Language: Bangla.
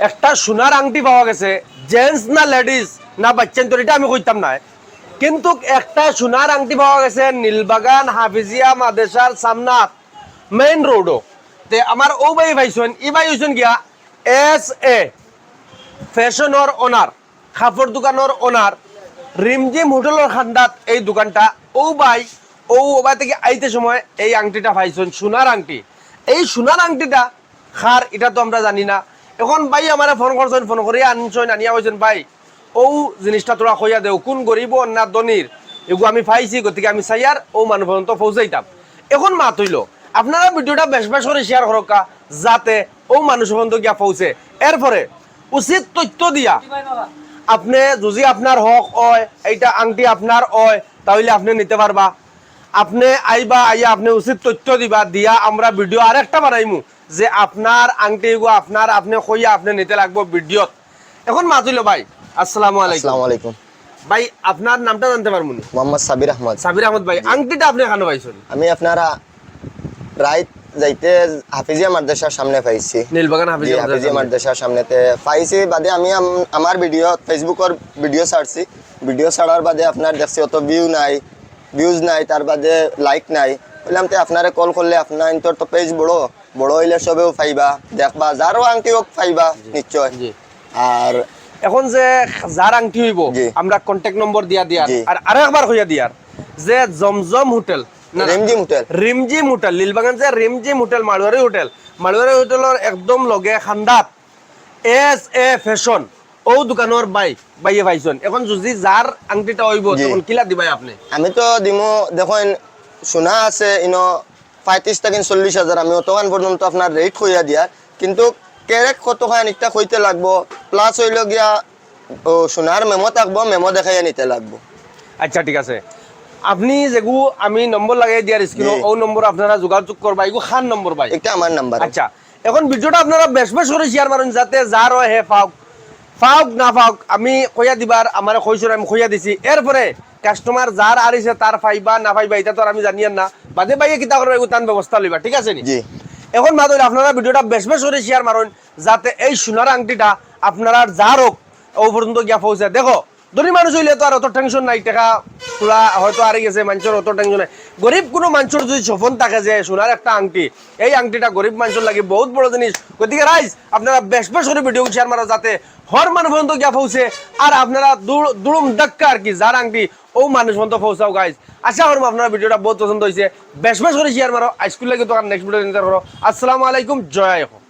একটা সোনার আংটি পাওয়া গেছে, জেন্টস না লেডিস না বাচ্চান, তো এটা আমি কইতাম না, কিন্তু একটা সোনার আংটি পাওয়া গেছে নীলবাগান হাফিজিয়া মাদ্রাসার সামনাত মেইন রোডও। তে আমার ও ভাই ভাইছেন, ই ভাই হইছেন গিয়া SA ফ্যাশনের ওনার, কাপড় দোকানের ওনার, রিমজিম হোটেলের খান্দাত এই দোকানটা। ও ভাই থেকে আইতে সময় এই আংটিটা পাইছেন, সোনার আংটি। এই সোনার আংটিটা খার এটা তো আমরা জানি না। এখন ভাই আমার ফোন করছেন, ফোন করে আনছেন, আনিয়া হয়েছেন ভাই ও জিনিসটা তোরা কইয়া দেও, কোন গরিব না ধনির এগু আমি পাইছি, গতিকে আমি চাই আর ও মানুষ পর্যন্ত পৌঁছাইতাম। এখন মাত হইল আপনারা ভিডিওটা বেশ বেশ করে শেয়ার করকা, যাতে ও মানুষ পর্যন্ত গিয়া পৌঁছে। এরপরে উচিত তথ্য দিয়া আপনি যদি আপনার হক হয়, এইটা আংটি আপনার হয়, তাহলে আপনি নিতে পারবা। আপনি আইবা, আইয়া আপনি উচিত তথ্য দিবা, দিয়া আমরা ভিডিও আরেকটা বানাইমু যে আপনার আংটি আপনার, আপনি কইয়া আপনি নিতে লাগবো ভিডিওত। এখন মাতুইল ভাই, আসসালামু আলাইকুম। আসসালামু আলাইকুম ভাই আপনার নামটা জানতে পারবো? মোহাম্মদ সাবির আহমদ। সাবির আহমদ ভাই, আংটিটা আপনি কেন পাইছেন? আমি আপনারা রাইত যাইতে হাফিজিয়া মাদ্রাসার সামনে পাইছি, নীলবাগান হাফিজিয়া মাদ্রাসার সামনেতে পাইছি। বাদে আমি আমার ভিডিও ফেসবুকের ভিডিও ছাড়ছি, ভিডিও ছাড়ার বাদে আপনার দেখছি অত ভিউজ নাই, তার বাদে লাইক নাই। বললাম তো আপনারে কল করলে আপনার ইন্তর তো পেজ বড় হইলে সবেও পাইবা, দেখবা, যারও আংটি হোক পাইবা নিশ্চয়। আর এখন যে যার আংটি হইব আমরা কন্টাক্ট নম্বর দিয়া দিয়ার, আর আরেকবার হইয়া দিয়ার যে জমজম হোটেল, রিমজিম হোটেল নীলবাগান, যে রিমজিম হোটেল মালওয়ারি হোটেলের একদম লগে খান্দাত SA ফ্যাশন ও দোকানের বাইয়ে পাইছেন। এখন যদি যার আংটিটা হইব তখন কিলা দিবাই আপনি? আমি তো দিমু, দেখেন সোনা আছে ইনো 35 থেকে 40 হাজার, আমি অতখান পর্যন্ত আপনার রেট হইয়া দিয়ার, কিন্তু কেরেক কতখান একটা হইতে লাগবো, প্লাস হইল গিয়া ও সোনার মেমো থাকবো, মেমো দেখাইয়া নিতে লাগবো। আচ্ছা ঠিক আছে, আপনি যেগু আমি নম্বর লাগাই দিয়ার স্ক্রিনে, ও নম্বর আপনারা যোগাযোগ করবা, এগু খান নম্বর ভাই, এটা আমার নাম্বার। আচ্ছা এখন ভিডিওটা আপনারা বেশ বেশ করে শেয়ার মারুন, যাতে যার হয় হে পাওক না পাওক আমি কইয়া দিবার, আমার কইছর আমি কইয়া দিছি। এরপরে কাস্টমার যার আরিছে তার পাইবা না পাইবা এটা তো আমি জানিয়েন না, বাদে বাইয়ে কিতা করবে এগু তান ব্যবস্থা লইবা, ঠিক আছে নি? এখন মাদুর আপনারা ভিডিওটা বেশ বেশ করে শেয়ার মারুন, যাতে এই সোনার আংটিটা আপনারা যার হোক ও পর্যন্ত গিয়া পৌঁছে। দেখো ধনী মানুষ হইলে তো আর অত টেনশন নাই, টাকা তোলা হয়তো আরে গেছে, মানুষের অত টেনশন নাই। গরিব কোনো মানুষের যদি স্বপ্ন থাকে যে সোনার একটা আংটি, এই আংটিটা গরিব মানুষের লাগে বহুত বড় জিনিস। গতিকে রাইজ আপনারা বেশ বেশ করে ভিডিও শেয়ার মারা, যাতে হর মানুষ পর্যন্ত গিয়া পৌঁছে, আর আপনারা দুড়ুম ধাক্কা আর কি যার আংটি ও মানুষ পর্যন্ত পৌঁছাও। গাইজ আশা করবো আপনার ভিডিওটা বহুত পছন্দ হয়েছে, বেশ বেশ করে শেয়ার মারো। আইস্কুল লাগে তো নেক্সট ভিডিও নিতে পারো। আসসালামু আলাইকুম, জয় হোক।